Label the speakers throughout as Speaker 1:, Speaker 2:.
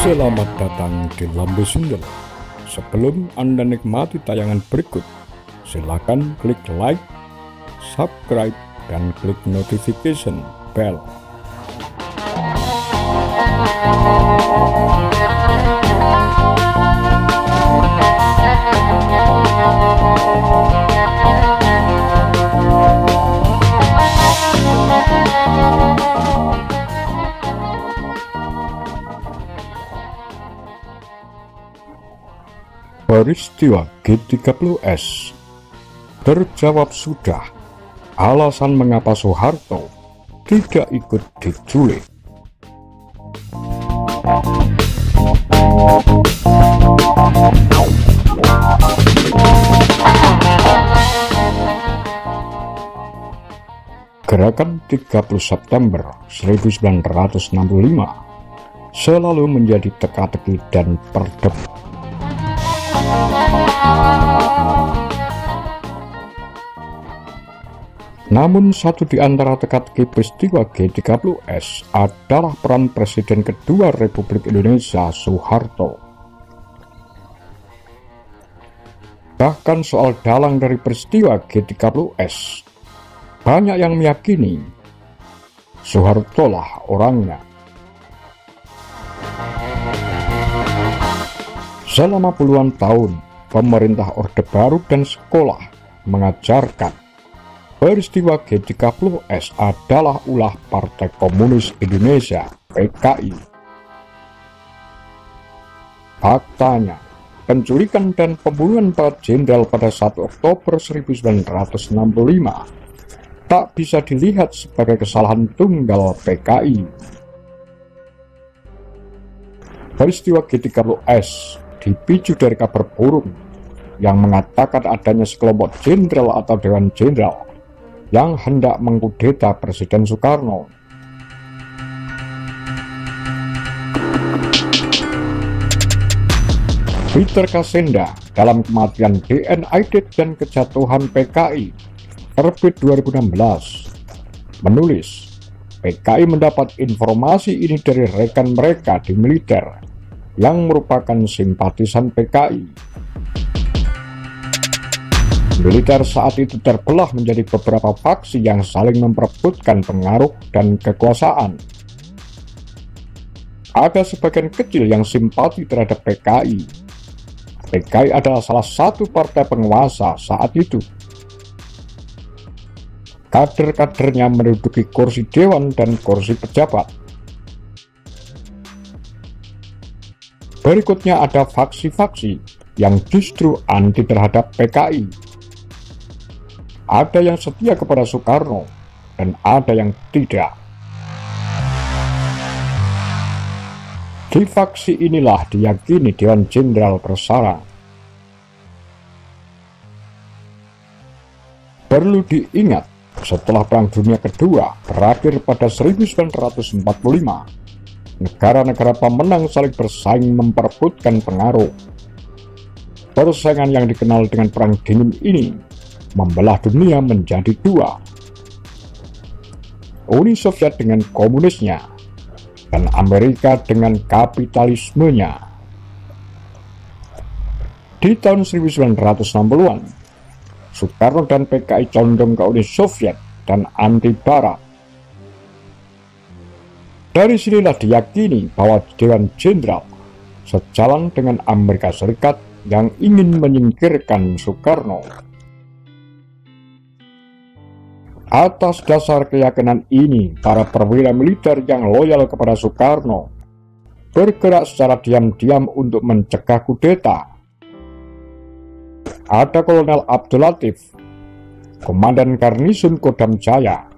Speaker 1: Selamat datang di Lambe Sundel. Sebelum Anda nikmati tayangan berikut, silakan klik like, subscribe, dan klik notification bell. Peristiwa G30S terjawab sudah alasan mengapa Soeharto tidak ikut diculik. Gerakan 30 September 1965 selalu menjadi teka-teki dan perdebatan. Namun satu di antara teka-teki peristiwa G30S adalah peran Presiden kedua Republik Indonesia Soeharto. Bahkan soal dalang dari peristiwa G30S, banyak yang meyakini Soeharto lah orangnya. Selama puluhan tahun, pemerintah Orde Baru dan sekolah mengajarkan peristiwa G30S adalah ulah Partai Komunis Indonesia (PKI). Faktanya, penculikan dan pembunuhan para jenderal pada 1 Oktober 1965 tak bisa dilihat sebagai kesalahan tunggal PKI. Peristiwa G30S dipicu dari kabar burung yang mengatakan adanya sekelompok jenderal atau dewan jenderal yang hendak mengkudeta Presiden Soekarno. Peter Kasenda dalam Kematian DN Aidit dan Kejatuhan PKI terbit 2016 menulis, PKI mendapat informasi ini dari rekan mereka di militer yang merupakan simpatisan PKI. Militer saat itu terbelah menjadi beberapa faksi yang saling memperebutkan pengaruh dan kekuasaan. Ada sebagian kecil yang simpati terhadap PKI. PKI adalah salah satu partai penguasa saat itu. Kader-kadernya menduduki kursi dewan dan kursi pejabat. Berikutnya ada faksi-faksi yang justru anti terhadap PKI. Ada yang setia kepada Soekarno dan ada yang tidak. Di faksi inilah diyakini Dewan Jenderal bersarang. Perlu diingat, setelah Perang Dunia Kedua berakhir pada 1945, negara-negara pemenang saling bersaing memperebutkan pengaruh. Persaingan yang dikenal dengan Perang Dingin ini membelah dunia menjadi dua. Uni Soviet dengan komunisnya dan Amerika dengan kapitalismenya. Di tahun 1960-an, Soekarno dan PKI condong ke Uni Soviet dan anti Barat. Dari sinilah diyakini bahwa Dewan Jenderal sejalan dengan Amerika Serikat yang ingin menyingkirkan Soekarno. Atas dasar keyakinan ini, para perwira militer yang loyal kepada Soekarno bergerak secara diam-diam untuk mencegah kudeta. Ada Kolonel Abdul Latif, Komandan Garnison Kodam Jaya,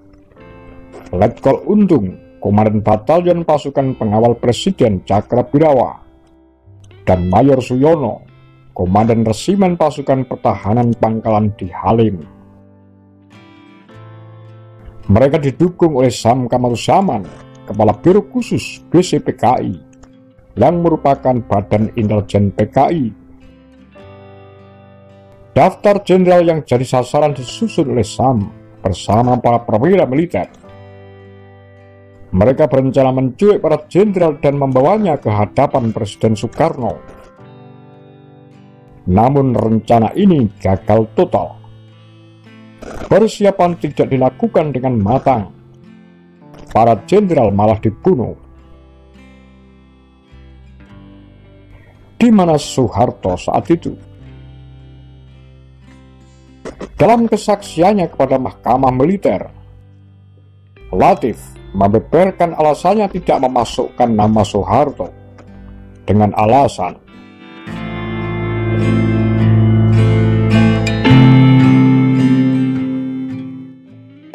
Speaker 1: Letkol Untung, Komandan Batalion Pasukan Pengawal Presiden Cakrabirawa, dan Mayor Suyono, Komandan Resimen Pasukan Pertahanan Pangkalan di Halim. Mereka didukung oleh Sam Kamaruzaman, Kepala Biro Khusus BCPKI, yang merupakan badan intelijen PKI. Daftar jenderal yang jadi sasaran disusun oleh Sam bersama para perwira militer. Mereka berencana menculik para jenderal dan membawanya ke hadapan Presiden Soekarno. Namun rencana ini gagal total. Persiapan tidak dilakukan dengan matang. Para jenderal malah dibunuh. Di mana Soeharto saat itu? Dalam kesaksiannya kepada Mahkamah Militer, Latif membeberkan alasannya tidak memasukkan nama Soeharto dengan alasan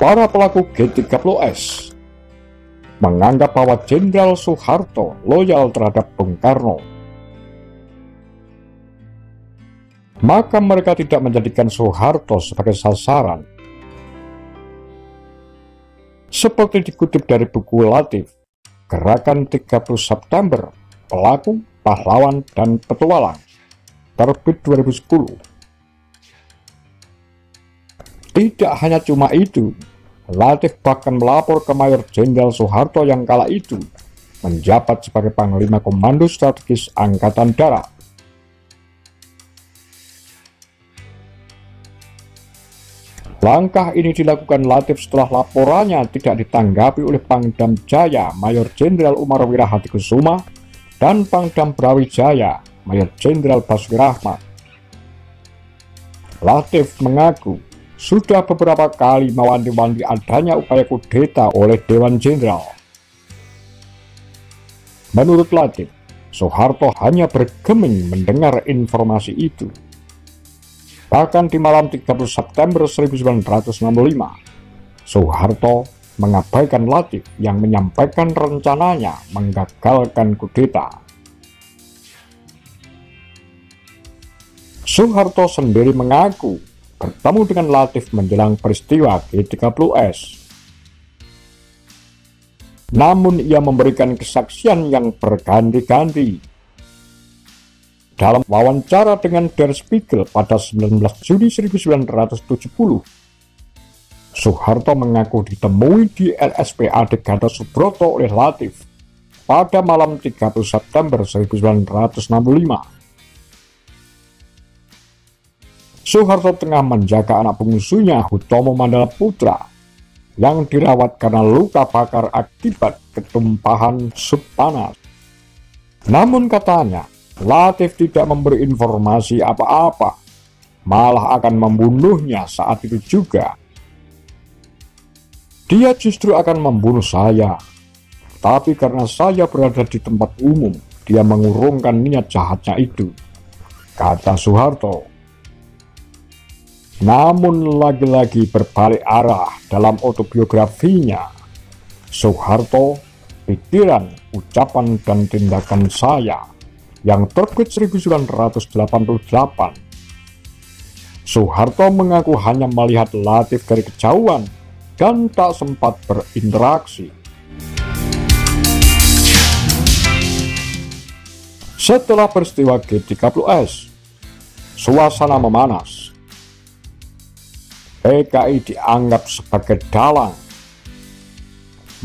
Speaker 1: para pelaku G30S menganggap bahwa Jenderal Soeharto loyal terhadap Bung Karno. Maka mereka tidak menjadikan Soeharto sebagai sasaran. Seperti dikutip dari buku Latif, Gerakan 30 September, Pelaku, Pahlawan, dan Petualang, terbit 2010. Tidak hanya cuma itu, Latif bahkan melapor ke Mayor Jenderal Soeharto yang kala itu menjabat sebagai Panglima Komando Strategis Angkatan Darat. Langkah ini dilakukan Latif setelah laporannya tidak ditanggapi oleh Pangdam Jaya Mayor Jenderal Umar Wirahadikusuma dan Pangdam Brawijaya Mayor Jenderal Basuki Rahmat. Latif mengaku sudah beberapa kali mewanti-wanti adanya upaya kudeta oleh Dewan Jenderal. Menurut Latif, Soeharto hanya bergeming mendengar informasi itu. Bahkan di malam 30 September 1965, Soeharto mengabaikan Latif yang menyampaikan rencananya menggagalkan kudeta. Soeharto sendiri mengaku bertemu dengan Latif menjelang peristiwa G30S. Namun ia memberikan kesaksian yang berganti-ganti. Dalam wawancara dengan Der Spiegel pada 19 Juni 1970, Soeharto mengaku ditemui di RSPAD Gatot Subroto oleh Latif pada malam 30 September 1965. Soeharto tengah menjaga anak bungsunya Hutomo Mandala Putra yang dirawat karena luka bakar akibat ketumpahan sup panas. Namun katanya, Latif tidak memberi informasi apa-apa, malah akan membunuhnya saat itu juga. Dia justru akan membunuh saya, tapi karena saya berada di tempat umum, dia mengurungkan niat jahatnya itu, kata Soeharto. Namun lagi-lagi berbalik arah dalam autobiografinya, Soeharto, pikiran, ucapan, dan tindakan saya yang terbit 1988. Soeharto mengaku hanya melihat Latif dari kejauhan dan tak sempat berinteraksi. Setelah peristiwa G30S, suasana memanas. PKI dianggap sebagai dalang.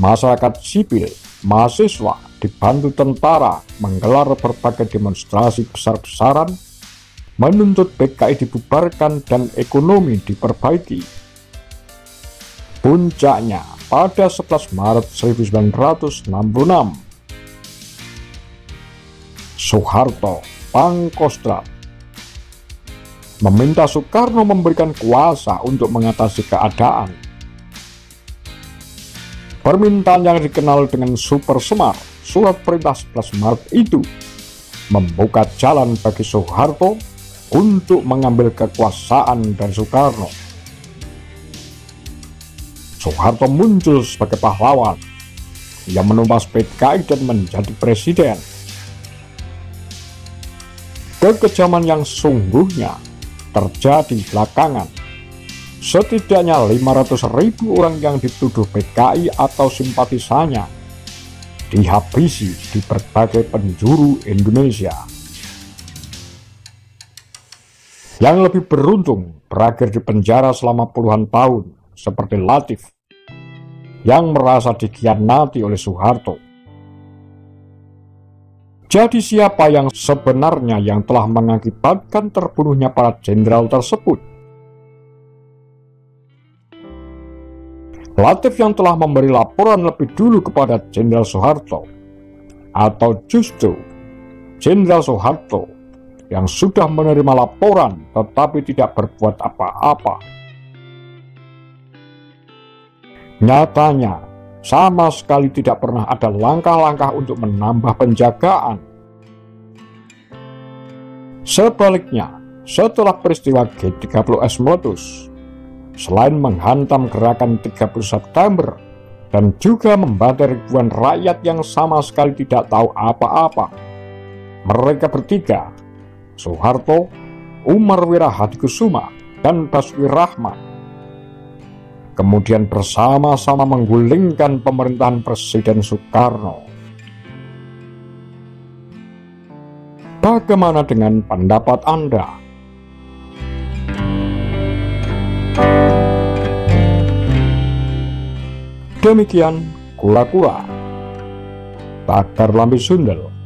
Speaker 1: Masyarakat sipil, mahasiswa, dibantu tentara menggelar berbagai demonstrasi besar-besaran, menuntut PKI dibubarkan dan ekonomi diperbaiki. Puncaknya pada 11 Maret 1966, Soeharto, Pangkostrat, meminta Soekarno memberikan kuasa untuk mengatasi keadaan. Permintaan yang dikenal dengan Super Semar, Surat Perintah 11 Maret itu, membuka jalan bagi Soeharto untuk mengambil kekuasaan dari Soekarno. Soeharto muncul sebagai pahlawan yang menumpas PKI dan menjadi presiden. Kekejaman yang sesungguhnya terjadi belakangan. Setidaknya 500.000 orang yang dituduh PKI atau simpatisannya dihabisi di berbagai penjuru Indonesia. Yang lebih beruntung berakhir di penjara selama puluhan tahun seperti Latif. yang merasa dikhianati oleh Soeharto. Jadi siapa yang sebenarnya yang telah mengakibatkan terbunuhnya para jenderal tersebut? Latif yang telah memberi laporan lebih dulu kepada Jenderal Soeharto, atau justru Jenderal Soeharto yang sudah menerima laporan tetapi tidak berbuat apa-apa? Nyatanya, sama sekali tidak pernah ada langkah-langkah untuk menambah penjagaan. Sebaliknya, setelah peristiwa G30S meletus, selain menghantam gerakan 30 September dan juga membantai ribuan rakyat yang sama sekali tidak tahu apa-apa, mereka bertiga, Soeharto, Umar Wirahadikusuma, dan Basuki Rahmat, kemudian bersama-sama menggulingkan pemerintahan Presiden Soekarno. Bagaimana dengan pendapat Anda? Demikian Kura-Kura, Tagar Lambe Sundel.